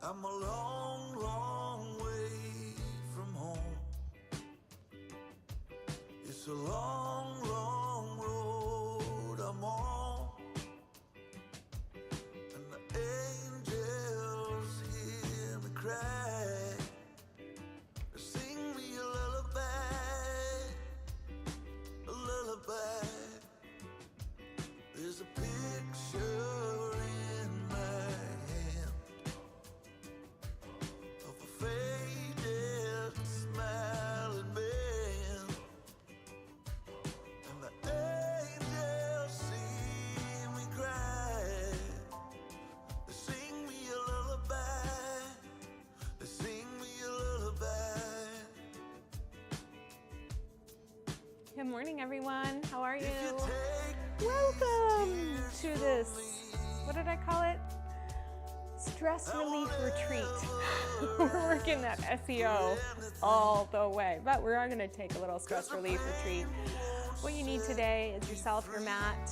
I'm a long, long way from home. It's a long, long road I'm on. And the angels hear me cry. They sing me a lullaby, a lullaby. There's a picture in my hand of a faded, smiling man, and the angels see me cry. They sing me a lullaby, they sing me a lullaby. Good morning, everyone. How are you? Welcome to this, what did I call it? Stress relief retreat. We're working that SEO all the way, but we are going to take a little stress relief retreat. What you need today is yourself, your mat,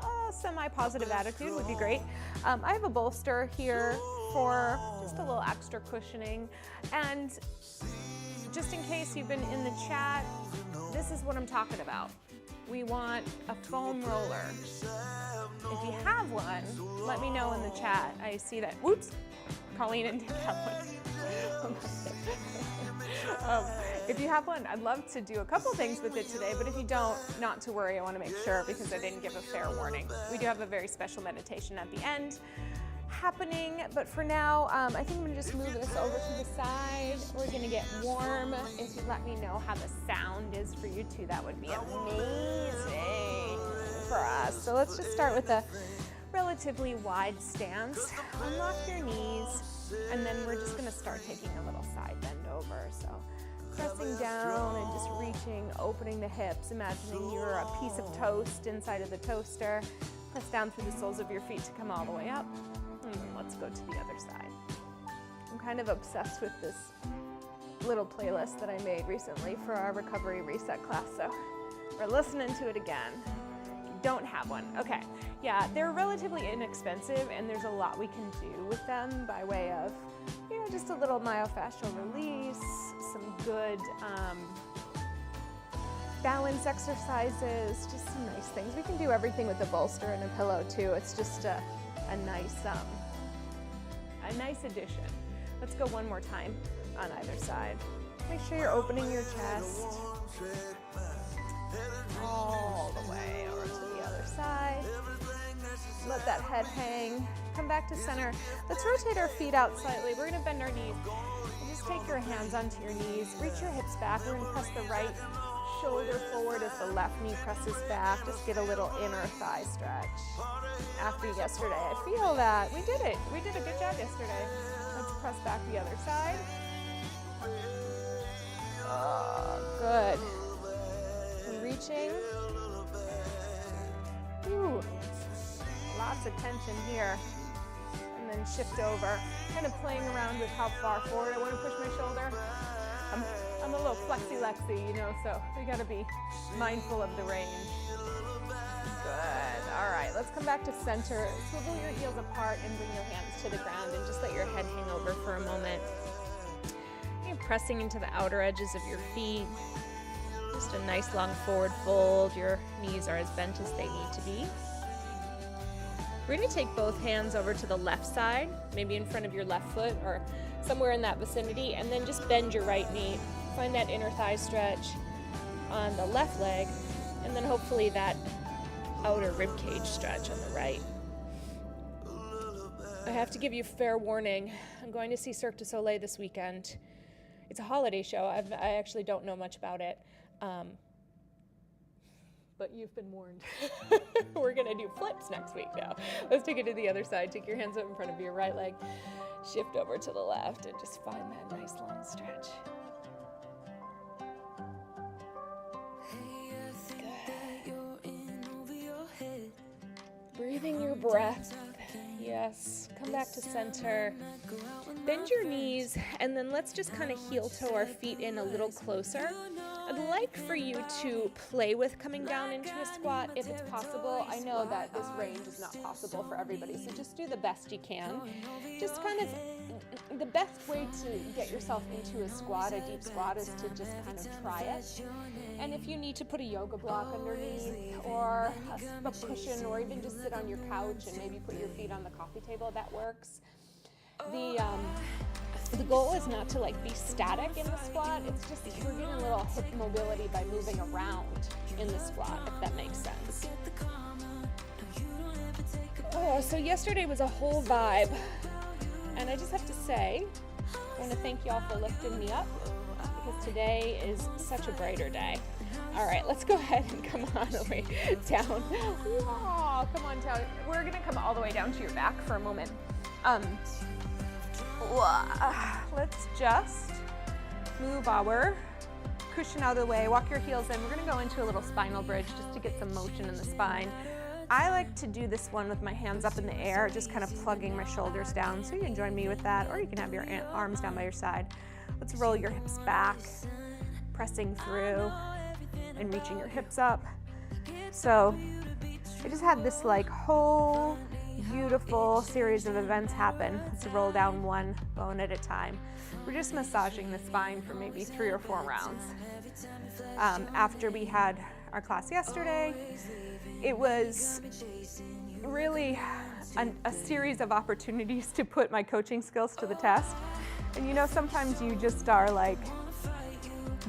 a semi-positive attitude would be great. I have a bolster here for just a little extra cushioning, and just in case you've been in the chat, this is what I'm talking about. We want a foam roller. If you have one, let me know in the chat. I see that, whoops, Colleen didn't have one. If you have one, I'd love to do a couple things with it today, but if you don't, not to worry, I want to make sure because I didn't give a fair warning. We do have a very special meditation at the end happening, but for now, I think I'm gonna just move this over to the side. We're gonna get warm. If you let me know how the sound is for you too, that would be amazing for us. So let's just start with a relatively wide stance. Unlock your knees, and then we're just gonna start taking a little side bend over. So pressing down and just reaching, opening the hips, imagining you're a piece of toast inside of the toaster. Press down through the soles of your feet to come all the way up. And then let's go to the other side. I'm kind of obsessed with this little playlist that I made recently for our recovery reset class, so we're listening to it again. You don't have one. Okay, yeah, they're relatively inexpensive, and there's a lot we can do with them by way of, you know, just a little myofascial release, some good balance exercises, just some nice things. We can do everything with a bolster and a pillow too. It's just a nice addition. Let's go one more time on either side. Make sure you're opening your chest all the way over to the other side. Let that head hang. Come back to center. Let's rotate our feet out slightly. We're gonna bend our knees. And just take your hands onto your knees. Reach your hips back. We're gonna press the right shoulder forward as the left knee presses back. Just get a little inner thigh stretch. After yesterday, I feel that we did it. We did a good job yesterday. Let's press back the other side. Oh, good. Reaching. Ooh, lots of tension here. And then shift over. Kind of playing around with how far forward I want to push my shoulder. I'm a little flexy-lexy, you know, so we gotta be mindful of the range. Good. All right, let's come back to center. Swivel your heels apart and bring your hands to the ground and just let your head hang over for a moment. You're pressing into the outer edges of your feet. Just a nice long forward fold. Your knees are as bent as they need to be. We're gonna take both hands over to the left side, maybe in front of your left foot or somewhere in that vicinity, and then just bend your right knee. Find that inner thigh stretch on the left leg, and then hopefully that outer rib cage stretch on the right. I have to give you fair warning. I'm going to see Cirque du Soleil this weekend. It's a holiday show. I actually don't know much about it. But you've been warned. We're gonna do flips next week now. Let's take it to the other side. Take your hands up in front of your right leg. Shift over to the left and just find that nice long stretch. Good. Breathing your breath. Yes. Come back to center. Bend your knees, and then let's just kind of heel toe our feet in a little closer. I'd like for you to play with coming down into a squat if it's possible. I know that this range is not possible for everybody, so just do the best you can. Just kind of, the best way to get yourself into a squat, a deep squat, is to just kind of try it. And if you need to put a yoga block underneath, or a cushion, or even just sit on your couch and maybe put your feet on the coffee table, that works. The goal is not to like be static in the squat. It's just we're getting a little hip mobility by moving around in the squat, if that makes sense. Oh, so yesterday was a whole vibe. And I just have to say, I want to thank y'all for lifting me up, because today is such a brighter day. All right, let's go ahead and come on the way down. Wow, come on down. We're gonna come all the way down to your back for a moment. Let's just move our cushion out of the way, walk your heels in. We're gonna go into a little spinal bridge just to get some motion in the spine. I like to do this one with my hands up in the air, just kind of plugging my shoulders down. So you can join me with that, or you can have your arms down by your side. Let's roll your hips back, pressing through and reaching your hips up. So I just had this like whole beautiful series of events happen. Let's roll down one bone at a time. We're just massaging the spine for maybe 3 or 4 rounds. After we had our class yesterday, it was really a series of opportunities to put my coaching skills to the test. And you know, sometimes you just are like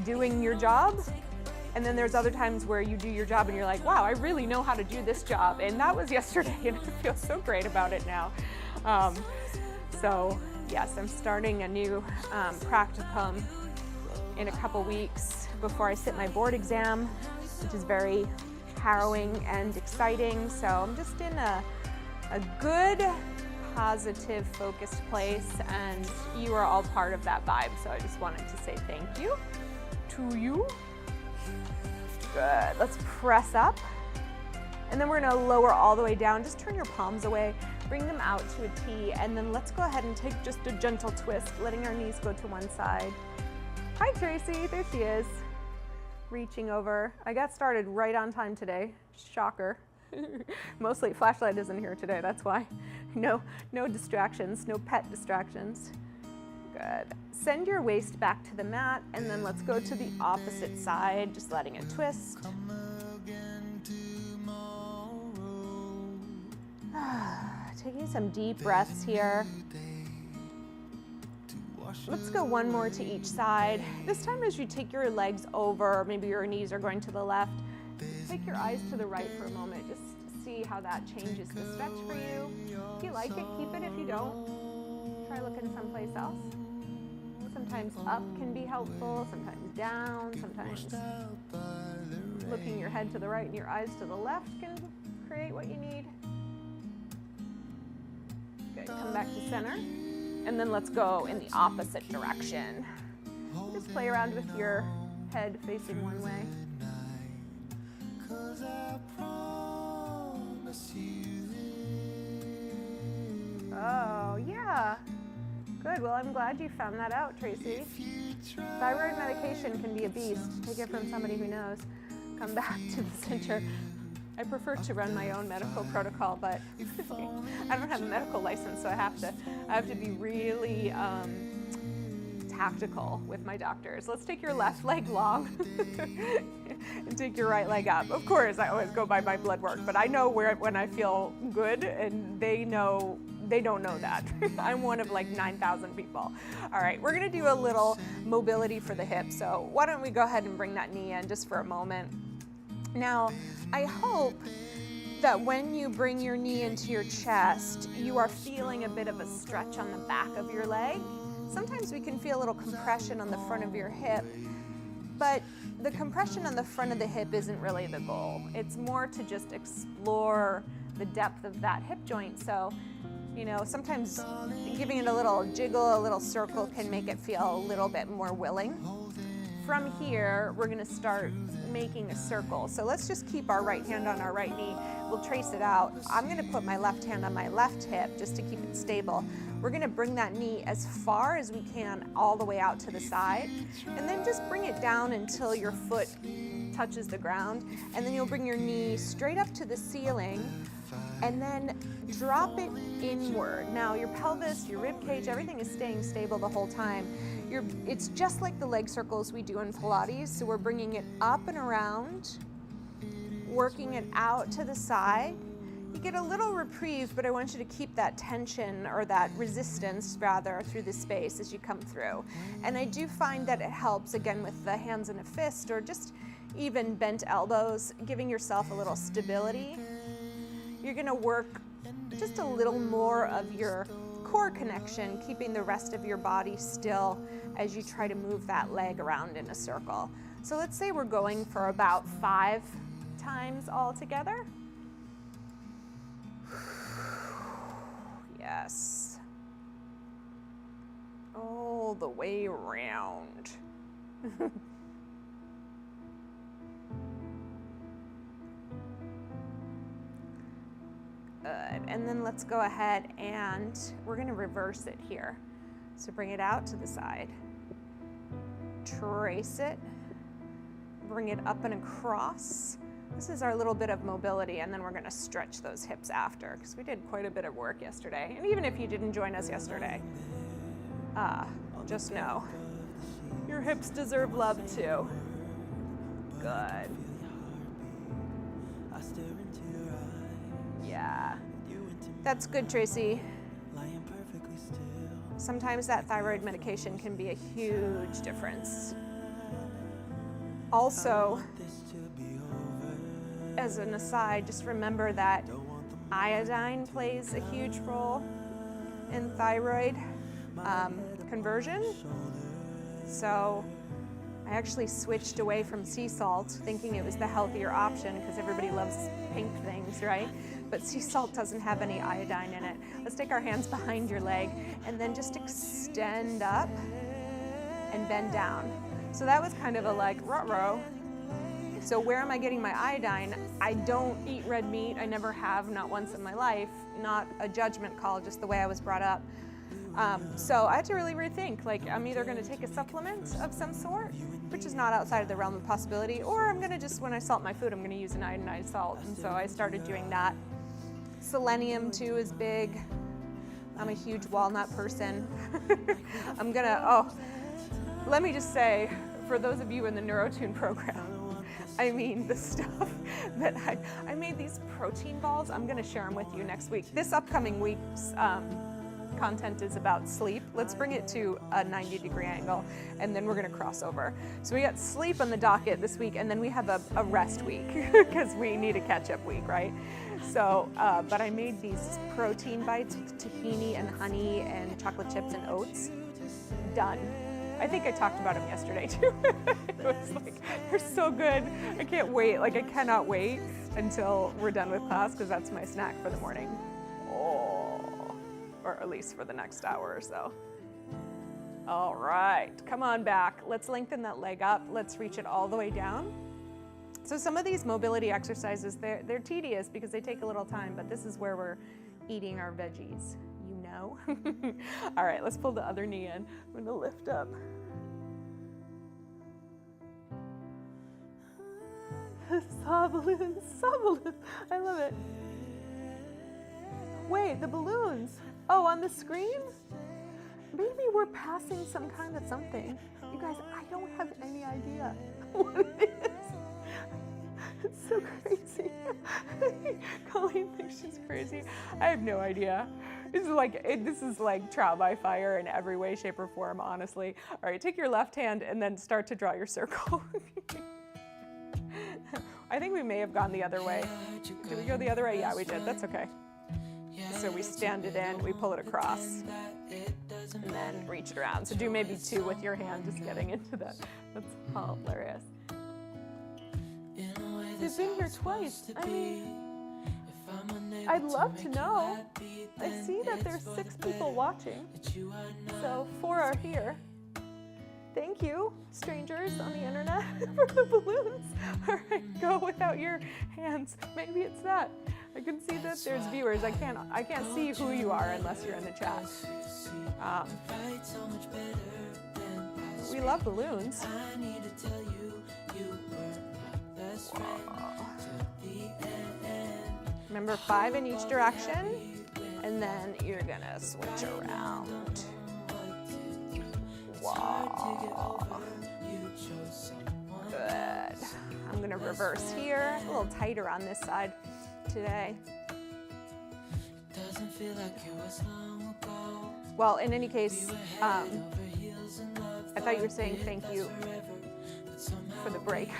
doing your job, and then there's other times where you do your job and you're like, wow, I really know how to do this job. And that was yesterday, and I feel so great about it now. So yes, I'm starting a new practicum in a couple weeks before I sit my board exam, which is very harrowing and exciting. So I'm just in a good, positive, focused place, and you are all part of that vibe. So I just wanted to say thank you to you. Good. Let's press up, and then we're going to lower all the way down. Just turn your palms away, bring them out to a T, and then let's go ahead and take just a gentle twist, letting our knees go to one side. Hi, Tracy. There she is. Reaching over. I got started right on time today. Shocker. Mostly flashlight isn't here today, that's why. No distractions, no pet distractions. Good. Send your waist back to the mat, and then let's go to the opposite side, just letting it twist. Taking some deep breaths here. Let's go one more to each side. This time, as you take your legs over, maybe your knees are going to the left, take your eyes to the right for a moment, just to see how that changes the stretch for you. If you like it, keep it. If you don't, try looking someplace else. Sometimes up can be helpful, sometimes down, sometimes looking your head to the right and your eyes to the left can create what you need. Good, come back to center, and then let's go in the opposite direction. Just play around with your head facing one way. Oh, yeah. Good. Well, I'm glad you found that out, Tracy. Thyroid medication can be a beast. Take it from somebody who knows. Come back to the center. I prefer to run my own medical protocol, but I don't have a medical license, so I have to be really tactical with my doctors. Let's take your left leg long and take your right leg up. Of course, I always go by my blood work, but I know when I feel good, and they don't know that. I'm one of like 9,000 people. All right, we're gonna do a little mobility for the hip. So why don't we go ahead and bring that knee in just for a moment. Now, I hope that when you bring your knee into your chest, you are feeling a bit of a stretch on the back of your leg. Sometimes we can feel a little compression on the front of your hip, but the compression on the front of the hip isn't really the goal. It's more to just explore the depth of that hip joint. So, you know, sometimes giving it a little jiggle, a little circle can make it feel a little bit more willing. From here, we're gonna start making a circle. So let's just keep our right hand on our right knee. We'll trace it out. I'm gonna put my left hand on my left hip just to keep it stable. We're gonna bring that knee as far as we can all the way out to the side, and then just bring it down until your foot touches the ground. And then you'll bring your knee straight up to the ceiling and then drop it inward. Now your pelvis, your rib cage, everything is staying stable the whole time. It's just like the leg circles we do in Pilates. So we're bringing it up and around, working it out to the side. You get a little reprieve, but I want you to keep that tension, or that resistance rather, through the space as you come through. And I do find that it helps, again, with the hands in a fist or just even bent elbows, giving yourself a little stability. You're gonna work just a little more of your core connection, keeping the rest of your body still as you try to move that leg around in a circle. So let's say we're going for about 5 times all together. Yes. All the way around. Good. And then let's go ahead and we're going to reverse it here. So bring it out to the side. Trace it. Bring it up and across. This is our little bit of mobility, and then we're going to stretch those hips after, because we did quite a bit of work yesterday. And even if you didn't join us yesterday, just know your hips deserve love too. Good. Yeah, that's good, Tracy. Sometimes that thyroid medication can be a huge difference. Also, as an aside, just remember that iodine plays a huge role in thyroid conversion. So I actually switched away from sea salt, thinking it was the healthier option because everybody loves pink things, right? But sea salt doesn't have any iodine in it. Let's take our hands behind your leg and then just extend up and bend down. So that was kind of a like ruh-roh. So where am I getting my iodine? I don't eat red meat. I never have, not once in my life. Not a judgment call, just the way I was brought up. So I had to really rethink, like I'm either gonna take a supplement of some sort, which is not outside of the realm of possibility, or I'm gonna just, when I salt my food, I'm gonna use an iodinized salt. And so I started doing that. Selenium too is big. I'm a huge walnut person. I'm gonna, let me just say, for those of you in the NeuroTune program, I mean, the stuff that I made these protein balls. I'm gonna share them with you next week. This upcoming week's content is about sleep. Let's bring it to a 90-degree angle, and then we're gonna cross over. So we got sleep on the docket this week, and then we have a rest week because we need a catch-up week, right? So, but I made these protein bites with tahini and honey and chocolate chips and oats. Done. I think I talked about them yesterday too. It was like, they're so good. I can't wait. Like, I cannot wait until we're done with class because that's my snack for the morning. Or at least for the next hour or so. All right, come on back. Let's lengthen that leg up. Let's reach it all the way down. So some of these mobility exercises, they're tedious because they take a little time, but this is where we're eating our veggies. No. All right, let's pull the other knee in. I'm gonna lift up. Saw balloons, I love it. Wait, the balloons. Oh, on the screen? Maybe we're passing some kind of something. You guys, I don't have any idea what it is. It's so crazy. Colleen thinks she's crazy. I have no idea. This is like trial by fire in every way, shape, or form, honestly. All right, take your left hand and then start to draw your circle. I think we may have gone the other way. Did we go the other way? Yeah, we did. That's okay. So we stand it in, we pull it across, and then reach it around. So do maybe 2 with your hand, just getting into that. That's hilarious. You've been here twice. I mean, I'd love to know. I see that there's 6 people watching, so 4 are here. Thank you, strangers on the internet, for the balloons. All right, go without your hands. Maybe it's that. I can see that there's viewers. I can't see who you are unless you're in the chat. We love balloons. Whoa. Remember 5 in each direction, and then you're gonna switch around. Wow. Good. I'm gonna reverse here. A little tighter on this side today. Well, in any case, I thought you were saying thank you for the break.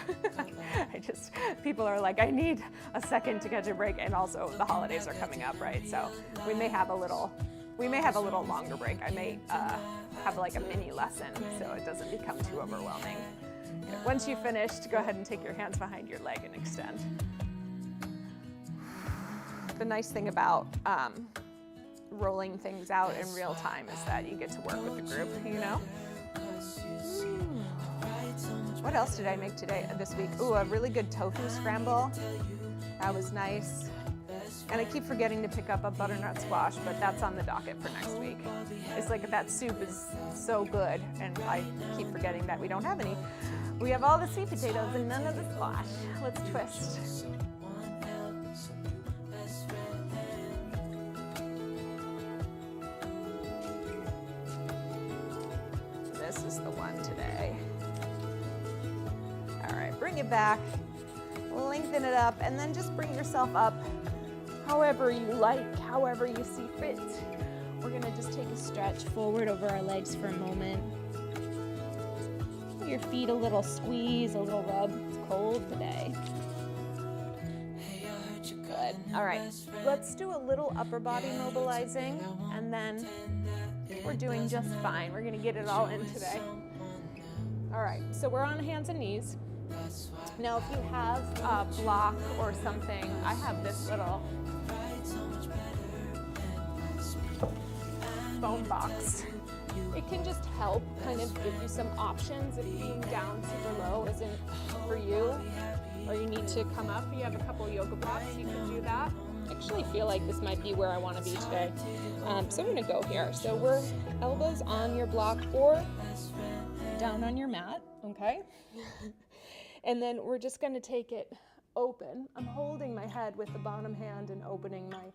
People are like, I need a second to catch a break, and also the holidays are coming up, right? So we may have a little longer break. I may have like a mini lesson so it doesn't become too overwhelming. Once you've finished, go ahead and take your hands behind your leg and extend. The nice thing about rolling things out in real time is that you get to work with the group, you know? What else did I make this week? Ooh, a really good tofu scramble. That was nice. And I keep forgetting to pick up a butternut squash, but that's on the docket for next week. It's like that soup is so good, and I keep forgetting that we don't have any. We have all the sweet potatoes and none of the squash. Let's twist. This is the one today. All right, bring it back, lengthen it up, and then just bring yourself up however you like, however you see fit. We're gonna just take a stretch forward over our legs for a moment. Give your feet a little squeeze, a little rub. It's cold today. Good. All right, let's do a little upper body mobilizing, and then we're doing just fine. We're gonna get it all in today. All right, so we're on hands and knees. Now, if you have a block or something, I have this little foam box. It can just help kind of give you some options if being down super low isn't for you, or you need to come up. You have a couple yoga blocks, you can do that. I actually feel like this might be where I want to be today. So I'm gonna go here. So we're elbows on your block or down on your mat, okay? And then we're just gonna take it open. I'm holding my head with the bottom hand and opening my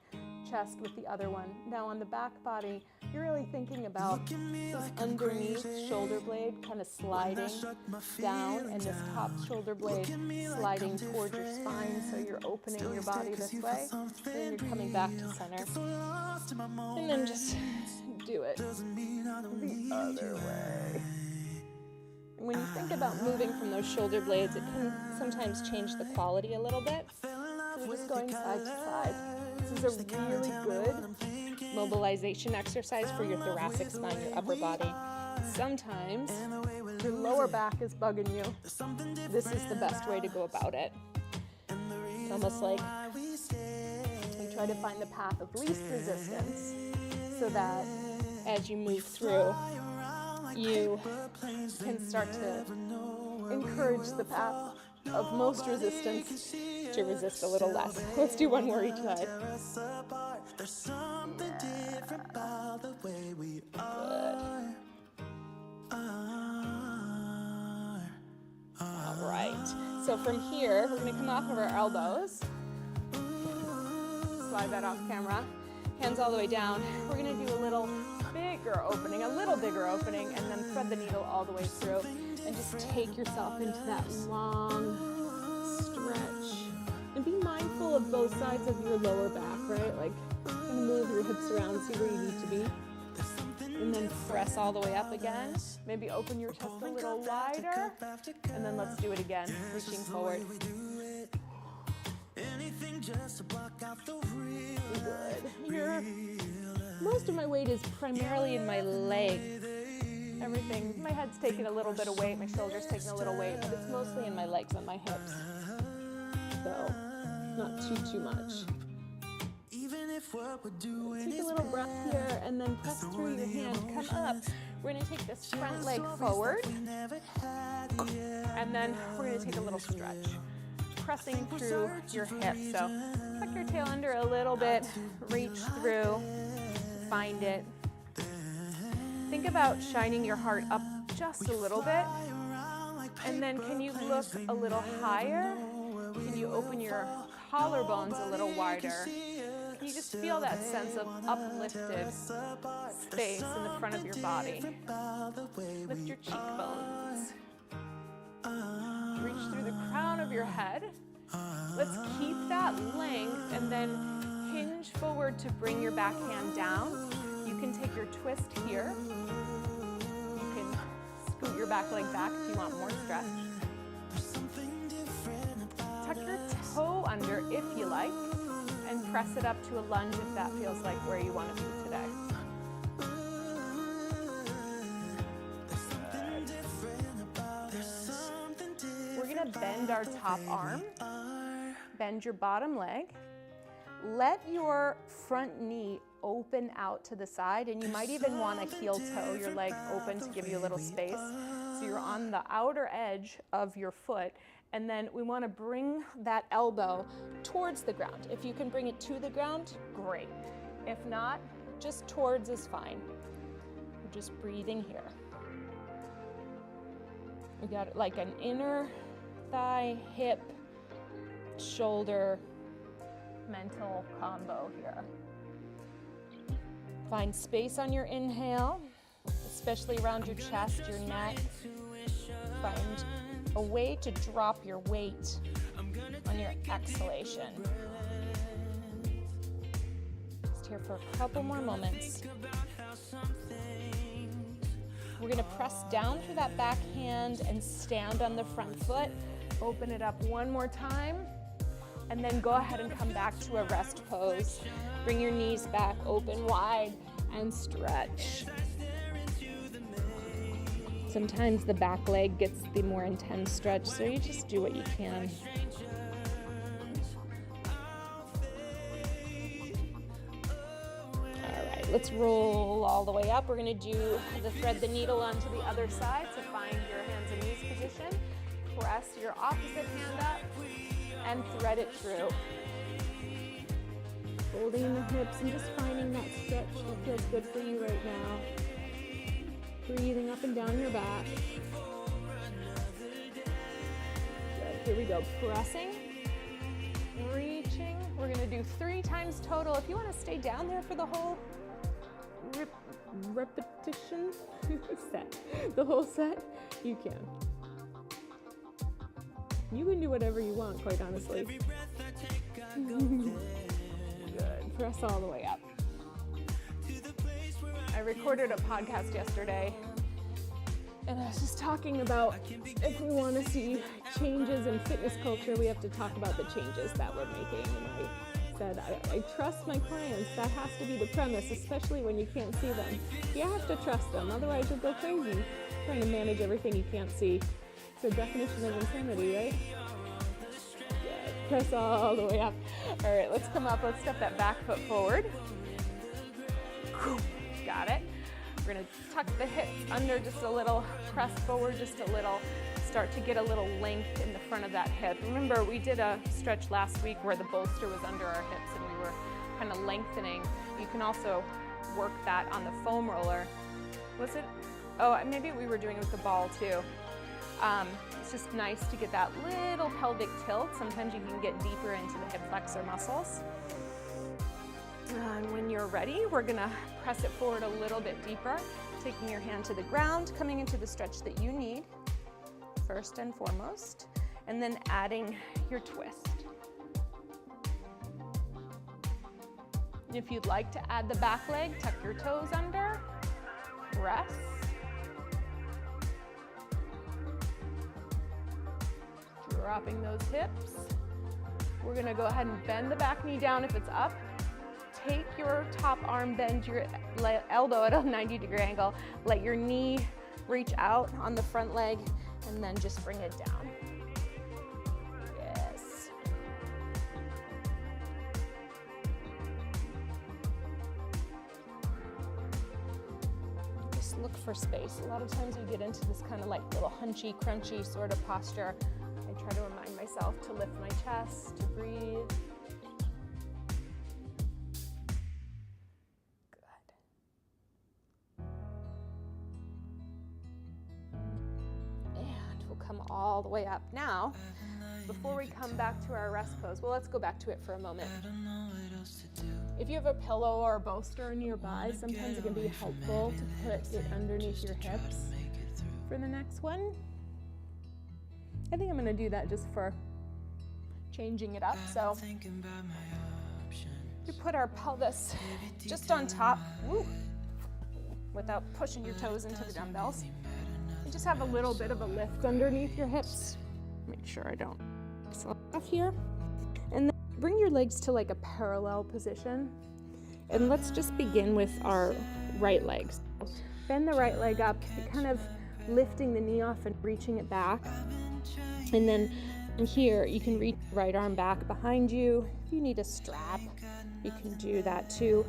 chest with the other one. Now on the back body, you're really thinking about this underneath shoulder blade kind of sliding down, and this top shoulder blade sliding towards your spine, so you're opening your body this way, and you're coming back to center. And then just do it the other way. When you think about moving from those shoulder blades, it can sometimes change the quality a little bit. You're just going side to side. This is a really good mobilization exercise for your thoracic spine, your upper body. Sometimes your lower back is bugging you. This is the best way to go about it. It's almost like you try to find the path of least resistance, so that as you move through, you can start to encourage the path of most resistance to resist a little less. Let's do one more each side. Good. All right. So from here, we're going to come off of our elbows. Slide that off camera. Hands all the way down. We're going to do a little bigger opening, and then thread the needle all the way through, and just take yourself into that long stretch. And be mindful of both sides of your lower back, right? Like, move your hips around, see where you need to be. And then press all the way up again. Maybe open your chest a little wider. And then let's do it again, reaching forward. Good. Most of my weight is primarily in my legs. Everything, my head's taking a little bit of weight, my shoulders taking a little weight, but it's mostly in my legs and my hips. So, not too much. Take a little breath here and then press through your hand, come up. We're gonna take this front leg forward, and then we're gonna take a little stretch, pressing through your hips. So tuck your tail under a little bit, reach through, find it. Think about shining your heart up just a little bit, and then can you look a little higher? Can you open your collarbones a little wider? Can you just feel that sense of uplifted space in the front of your body? Lift your cheekbones. Reach through the crown of your head. Let's keep that length and then hinge forward to bring your back hand down. You can take your twist here. You can scoot your back leg back if you want more stretch. Tuck your toe under if you like, and press it up to a lunge if that feels like where you want to be today. We're going to bend our top arm, bend your bottom leg, let your front knee open out to the side, and you might even want to heel toe your leg open to give you a little space. So you're on the outer edge of your foot, and then we want to bring that elbow towards the ground. If you can bring it to the ground, great. If not, just towards is fine. We're just breathing here. We got like an inner thigh, hip, shoulder, mental combo here. Find space on your inhale, especially around your chest, your neck. Find a way to drop your weight on your exhalation. Just here for a couple more moments. We're gonna press down through that back hand and stand on the front foot. Open it up one more time, and then go ahead and come back to a rest pose. Bring your knees back, open wide, and stretch. Sometimes the back leg gets the more intense stretch, so you just do what you can. All right, let's roll all the way up. We're gonna do the thread the needle onto the other side, so find your hands and knees position. Press your opposite hand up and thread it through. Holding the hips and just finding that stretch that feels good for you right now. Breathing up and down your back. Good. Here we go. Pressing, reaching. We're going to do 3 times total. If you want to stay down there for the whole repetition set, the whole set, you can. You can do whatever you want, quite honestly. Good. Press all the way up. I recorded a podcast yesterday, and I was just talking about if we want to see changes in fitness culture, we have to talk about the changes that we're making. And I said, I trust my clients. That has to be the premise, especially when you can't see them. You have to trust them, otherwise you'll go crazy trying to manage everything you can't see. It's a definition of insanity, right? Good. Press all the way up. All right, let's come up. Let's step that back foot forward. Got it. We're gonna tuck the hips under just a little, press forward just a little, start to get a little length in the front of that hip. Remember, we did a stretch last week where the bolster was under our hips and we were kind of lengthening. You can also work that on the foam roller. Was it? Oh, maybe we were doing it with the ball too. It's just nice to get that little pelvic tilt. Sometimes you can get deeper into the hip flexor muscles. And when you're ready, we're gonna press it forward a little bit deeper, taking your hand to the ground, coming into the stretch that you need, first and foremost, and then adding your twist. And if you'd like to add the back leg, tuck your toes under, press. Dropping those hips, We're gonna go ahead and bend the back knee down if it's up. Take your top arm, bend your elbow at a 90-degree angle. Let your knee reach out on the front leg, and then just bring it down. Yes. Just look for space. A lot of times we get into this kind of like little hunchy, crunchy sort of posture. I try to remind myself to lift my chest, to breathe. All the way up. Now, before we come back to our rest pose, well, let's go back to it for a moment. If you have a pillow or a bolster nearby, sometimes it can be helpful to put it underneath your hips for the next one. I think I'm going to do that just for changing it up. So we put our pelvis just on top, woo, without pushing your toes into the dumbbells. Just have a little bit of a lift underneath your hips. Make sure I don't slip off here. And then bring your legs to like a parallel position. And let's just begin with our right leg. Bend the right leg up, kind of lifting the knee off and reaching it back. And then from here, you can reach the right arm back behind you. If you need a strap, you can do that too.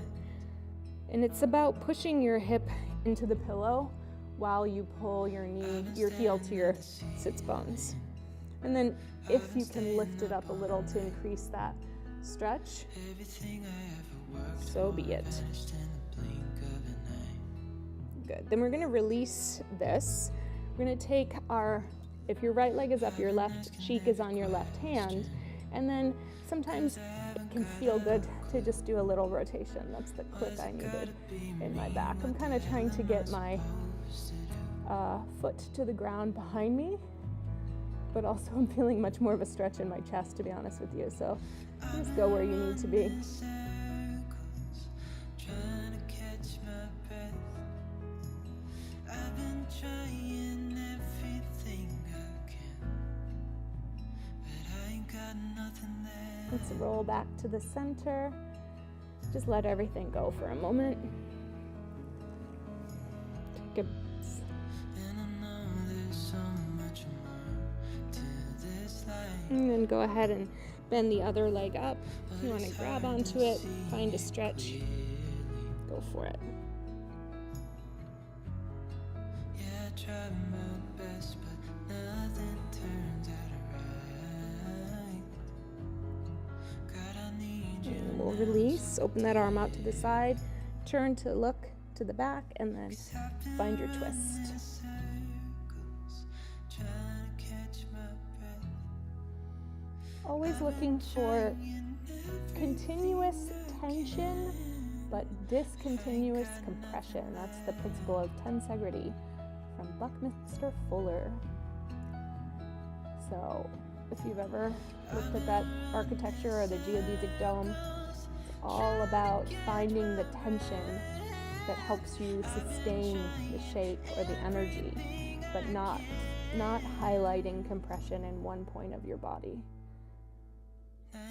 And it's about pushing your hip into the pillow while you pull your heel to your sits bones. And then if you can lift it up a little to increase that stretch, so be it. Good. Then we're gonna release this. We're gonna take if your right leg is up, your left cheek is on your left hand, and then sometimes it can feel good to just do a little rotation. That's the click I needed in my back. I'm kind of trying to get my foot to the ground behind me, but also I'm feeling much more of a stretch in my chest, to be honest with you. So just go where you need to be. Let's roll back to the center. Just let everything go for a moment. Take a and then go ahead and bend the other leg up. If you want to grab onto it, find a stretch, go for it. And we'll release, open that arm out to the side, turn to look to the back, and then find your twist. Always looking for continuous tension, but discontinuous compression. That's the principle of tensegrity from Buckminster Fuller. So if you've ever looked at that architecture or the geodesic dome, it's all about finding the tension that helps you sustain the shape or the energy, but not highlighting compression in one point of your body.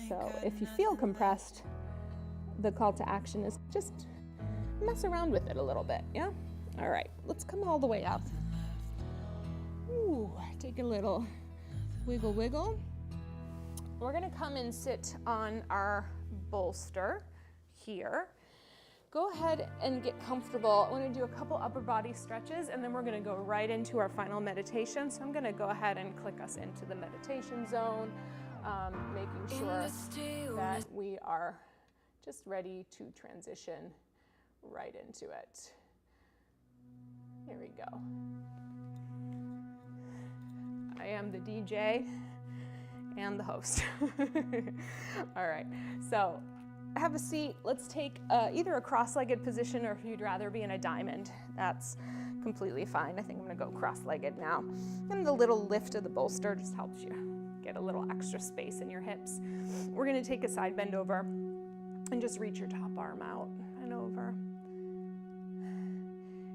So if you feel compressed, the call to action is just mess around with it a little bit, yeah? All right, let's come all the way up. Ooh, take a little wiggle, wiggle. We're gonna come and sit on our bolster here. Go ahead and get comfortable. I'm gonna do a couple upper body stretches, and then we're gonna go right into our final meditation. So I'm gonna go ahead and click us into the meditation zone, making sure that we are just ready to transition right into it. Here we go. I am the DJ and the host. All right, so have a seat. Let's take either a cross-legged position, or if you'd rather be in a diamond, that's completely fine. I think I'm gonna go cross-legged now. And the little lift of the bolster just helps you get a little extra space in your hips. We're gonna take a side bend over and just reach your top arm out and over.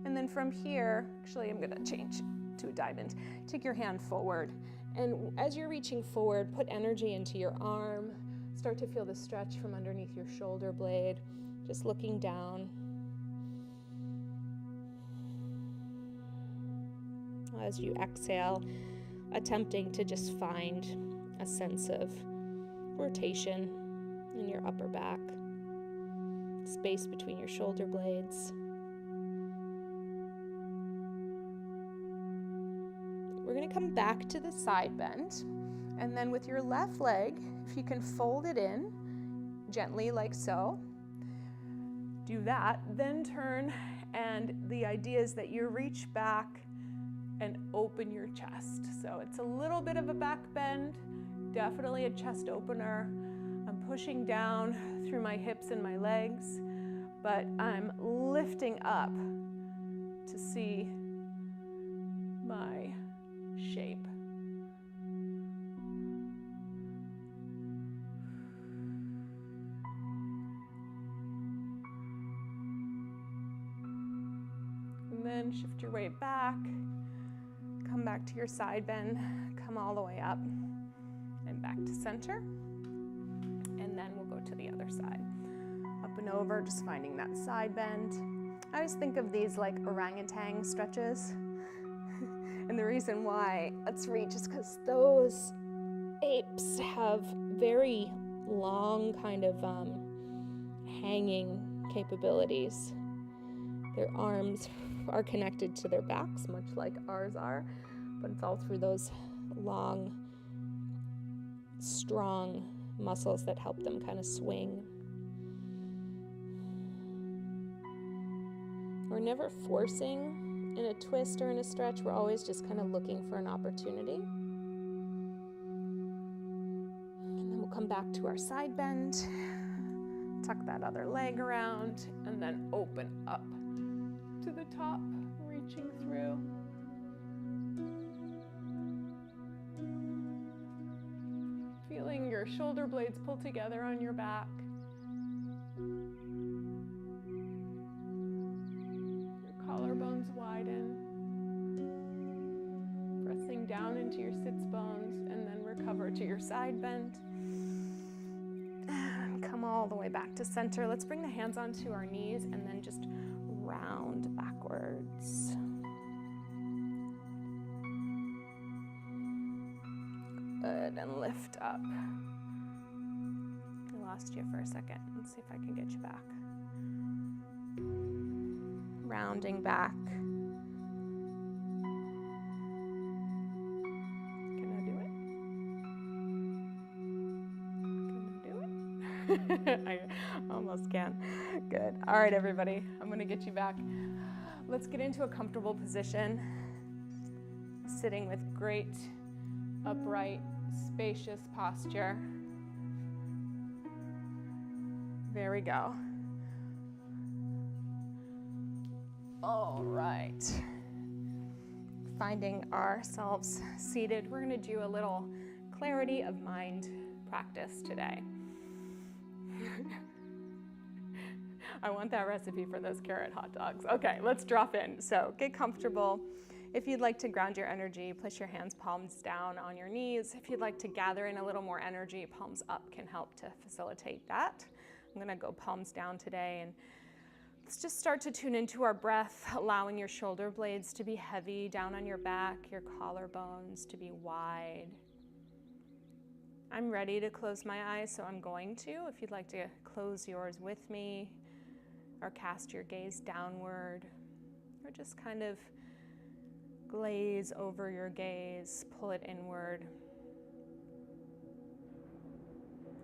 And then from here, actually I'm gonna change to a diamond. Take your hand forward, and as you're reaching forward, put energy into your arm, Start to feel the stretch from underneath your shoulder blade, just looking down. As you exhale, attempting to just find a sense of rotation in your upper back, space between your shoulder blades. We're going to come back to the side bend, and then with your left leg, if you can fold it in gently like so, do that, then turn, and the idea is that you reach back and open your chest. So it's a little bit of a back bend, definitely a chest opener. I'm pushing down through my hips and my legs, but I'm lifting up to see my shape. And then shift your weight back. Come back to your side bend, come all the way up and back to center. And then we'll go to the other side. Up and over, just finding that side bend. I always think of these like orangutan stretches. And the reason why let's reach is because those apes have very long kind of hanging capabilities. Their arms are connected to their backs, much like ours are, but it's all through those long, strong muscles that help them kind of swing. We're never forcing in a twist or in a stretch. We're always just kind of looking for an opportunity. And then we'll come back to our side bend, tuck that other leg around, and then open up to the top, reaching through. Feeling your shoulder blades pull together on your back. Your collarbones widen. Pressing down into your sits bones, and then recover to your side bend. And come all the way back to center. Let's bring the hands onto our knees and then just round backwards. Good, and lift up. I lost you for a second. Let's see if I can get you back. Rounding back. Can I do it? I almost can. Good. All right, everybody. I'm going to get you back. Let's get into a comfortable position. Sitting with great, upright, spacious posture. There we go. All right. Finding ourselves seated. We're going to do a little clarity of mind practice today. I want that recipe for those carrot hot dogs. Okay, let's drop in. So get comfortable. If you'd like to ground your energy, place your hands palms down on your knees. If you'd like to gather in a little more energy, palms up can help to facilitate that. I'm gonna go palms down today, and let's just start to tune into our breath, allowing your shoulder blades to be heavy down on your back, your collarbones to be wide. I'm ready to close my eyes, so I'm going to. If you'd like to close yours with me, or cast your gaze downward, or just kind of glaze over your gaze, pull it inward.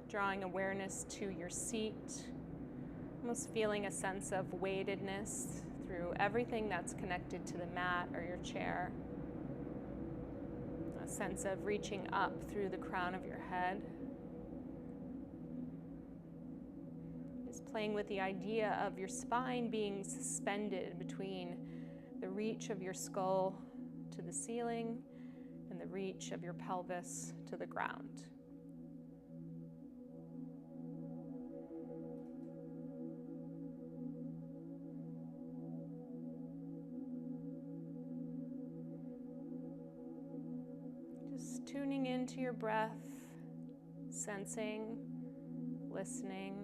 Drawing awareness to your seat, almost feeling a sense of weightedness through everything that's connected to the mat or your chair. A sense of reaching up through the crown of your head. Just playing with the idea of your spine being suspended between the reach of your skull to the ceiling and the reach of your pelvis to the ground. Just tuning into your breath, sensing listening,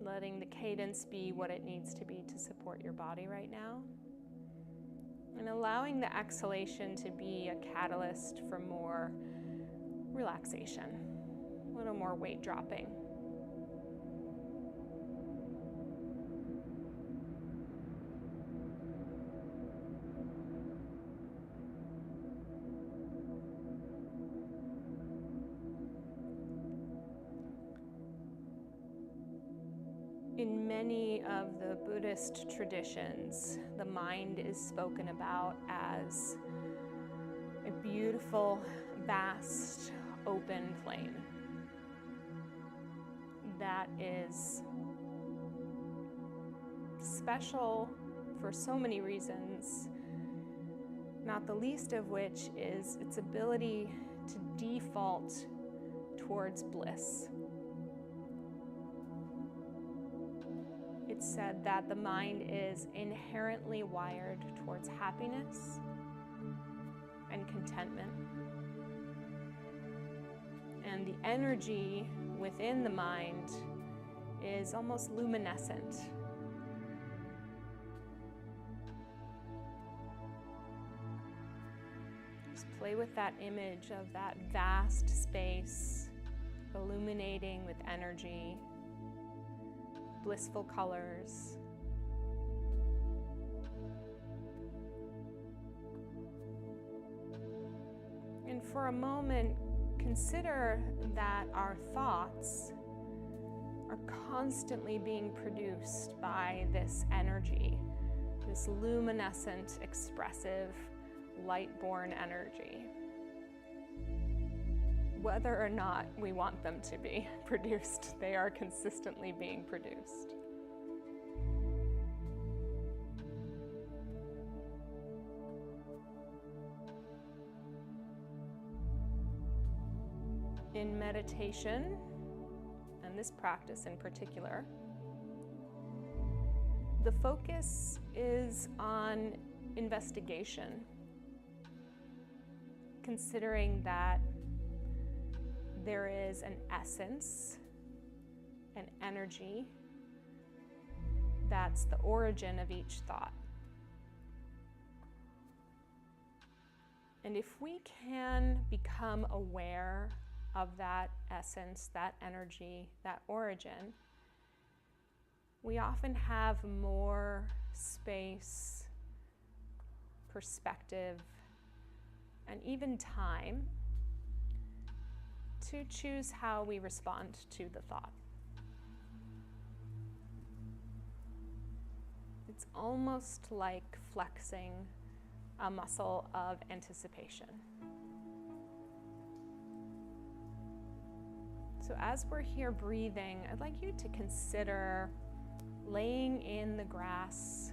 letting the cadence be what it needs to be to support your body right now, and allowing the exhalation to be a catalyst for more relaxation, a little more weight dropping. In many of the Buddhist traditions, the mind is spoken about as a beautiful, vast, open plain that is special for so many reasons, not the least of which is its ability to default towards bliss. It's said that the mind is inherently wired towards happiness and contentment. And the energy within the mind is almost luminescent. Just play with that image of that vast space illuminating with energy, blissful colors. And for a moment, consider that our thoughts are constantly being produced by this energy, this luminescent, expressive, light-born energy. Whether or not we want them to be produced, they are consistently being produced. In meditation, and this practice in particular, the focus is on investigation, considering that there is an essence, an energy, that's the origin of each thought. And if we can become aware of that essence, that energy, that origin, we often have more space, perspective, and even time to choose how we respond to the thought. It's almost like flexing a muscle of anticipation. So as we're here breathing, I'd like you to consider laying in the grass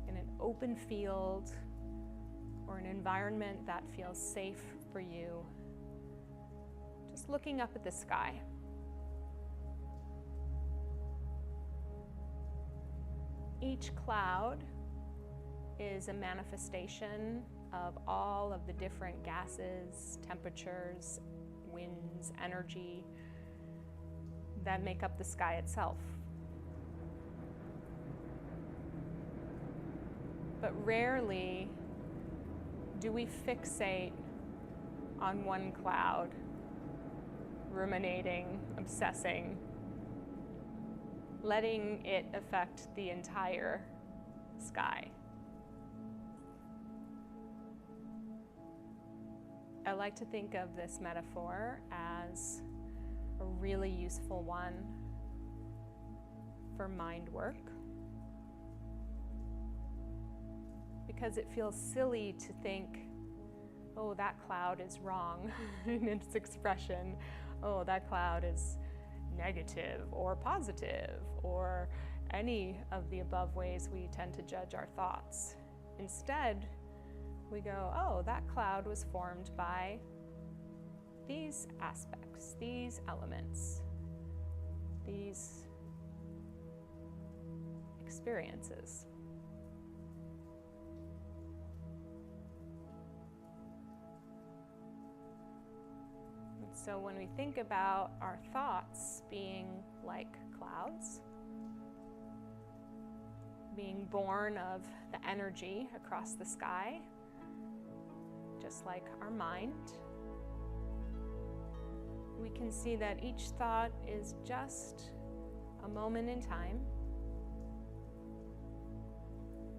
in an open field or an environment that feels safe for you. Just looking up at the sky. Each cloud is a manifestation of all of the different gases, temperatures, winds, energy that make up the sky itself. But rarely do we fixate on one cloud, ruminating, obsessing, letting it affect the entire sky. I like to think of this metaphor as a really useful one for mind work, because it feels silly to think, oh, that cloud is wrong in its expression. Oh, that cloud is negative or positive, or any of the above ways we tend to judge our thoughts. Instead, we go, oh, that cloud was formed by these aspects, these elements, these experiences. So when we think about our thoughts being like clouds, being born of the energy across the sky, just like our mind, we can see that each thought is just a moment in time.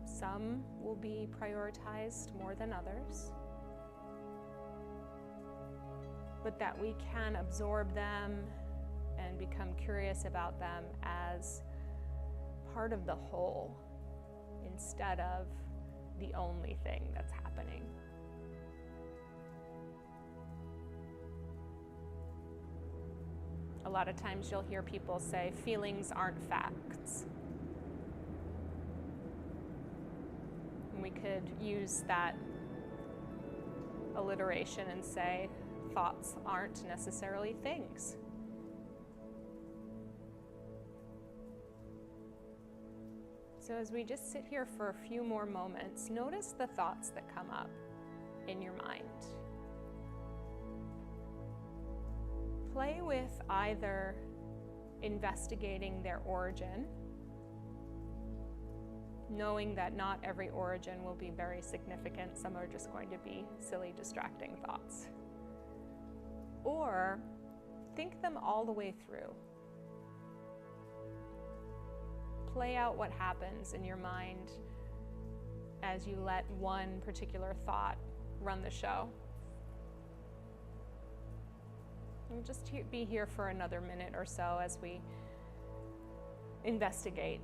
Some will be prioritized more than others, but that we can absorb them and become curious about them as part of the whole instead of the only thing that's happening. A lot of times you'll hear people say, feelings aren't facts. And we could use that alliteration and say, thoughts aren't necessarily things. So as we just sit here for a few more moments, notice the thoughts that come up in your mind. Play with either investigating their origin, knowing that not every origin will be very significant. Some are just going to be silly, distracting thoughts. Or think them all the way through. Play out what happens in your mind as you let one particular thought run the show. And just be here for another minute or so as we investigate.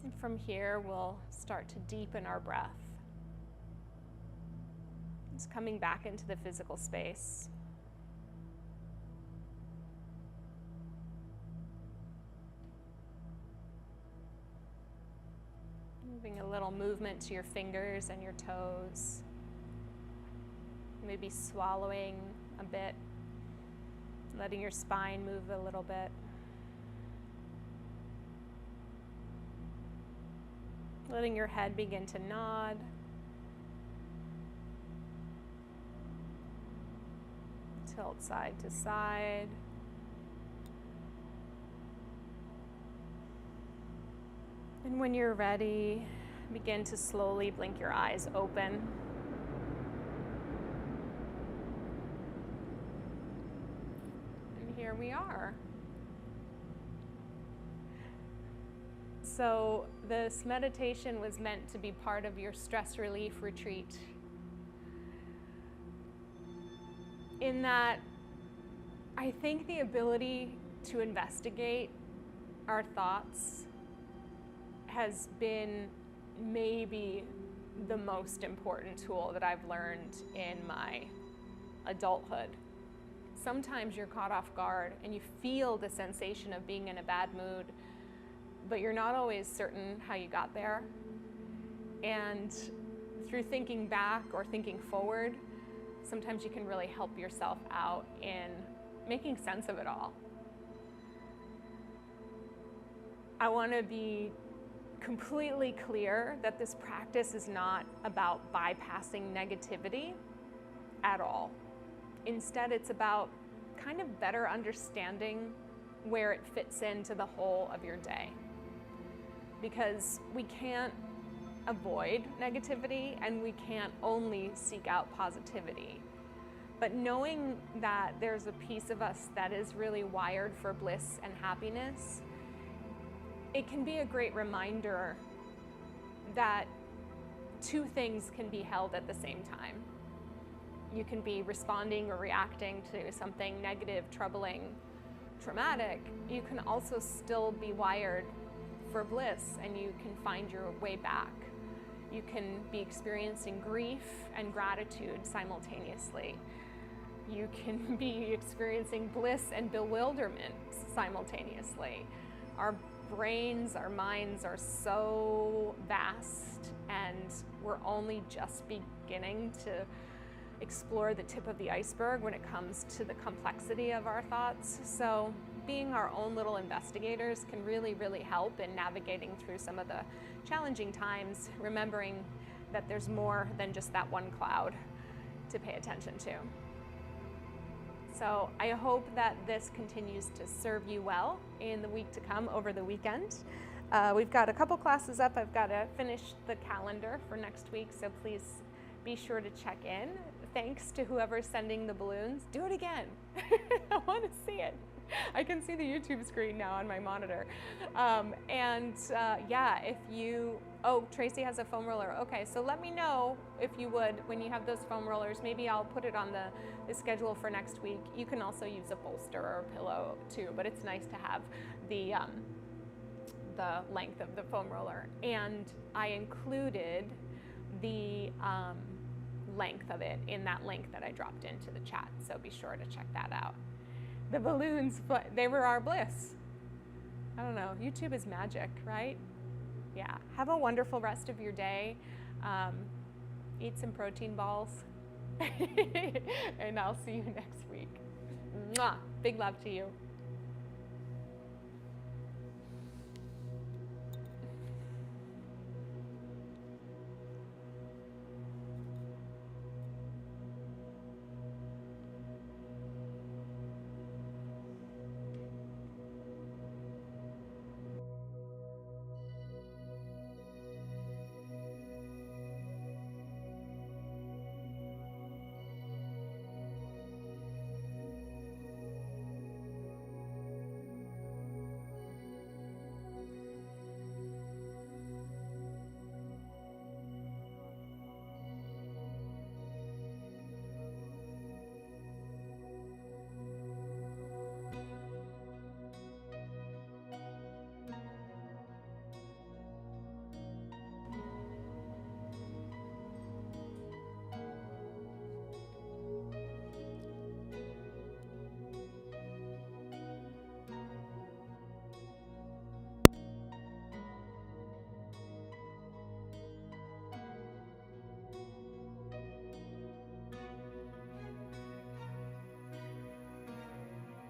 And from here, we'll start to deepen our breath. Just coming back into the physical space. Moving a little movement to your fingers and your toes. Maybe swallowing a bit, letting your spine move a little bit. Letting your head begin to nod. Tilt side to side. And when you're ready, begin to slowly blink your eyes open. And here we are. So this meditation was meant to be part of your stress relief retreat. In that, I think the ability to investigate our thoughts has been maybe the most important tool that I've learned in my adulthood. Sometimes you're caught off guard and you feel the sensation of being in a bad mood, but you're not always certain how you got there. And through thinking back or thinking forward, sometimes you can really help yourself out in making sense of it all. I want to be completely clear that this practice is not about bypassing negativity at all. Instead, it's about kind of better understanding where it fits into the whole of your day. Because we can't avoid negativity and we can't only seek out positivity. But knowing that there's a piece of us that is really wired for bliss and happiness, it can be a great reminder that two things can be held at the same time. You can be responding or reacting to something negative, troubling, traumatic. You can also still be wired for bliss, and you can find your way back. You can be experiencing grief and gratitude simultaneously. You can be experiencing bliss and bewilderment simultaneously. Our brains, our minds are so vast, and we're only just beginning to explore the tip of the iceberg when it comes to the complexity of our thoughts. So being our own little investigators can really, really help in navigating through some of the challenging times, remembering that there's more than just that one cloud to pay attention to. So I hope that this continues to serve you well in the week to come over the weekend. We've got a couple classes up. I've got to finish the calendar for next week, so please be sure to check in. Thanks to whoever's sending the balloons. Do it again. I want to see it. I can see the YouTube screen now on my monitor. Yeah, if you, oh, Tracy has a foam roller. Okay, so let me know if you would, when you have those foam rollers, maybe I'll put it on the schedule for next week. You can also use a bolster or a pillow too, but it's nice to have the length of the foam roller. And I included the length of it in that link that I dropped into the chat, so be sure to check that out. The balloons, but they were our bliss. I don't know, YouTube is magic, right? Yeah, have a wonderful rest of your day. Eat some protein balls, and I'll see you next week. Mwah! Big love to you.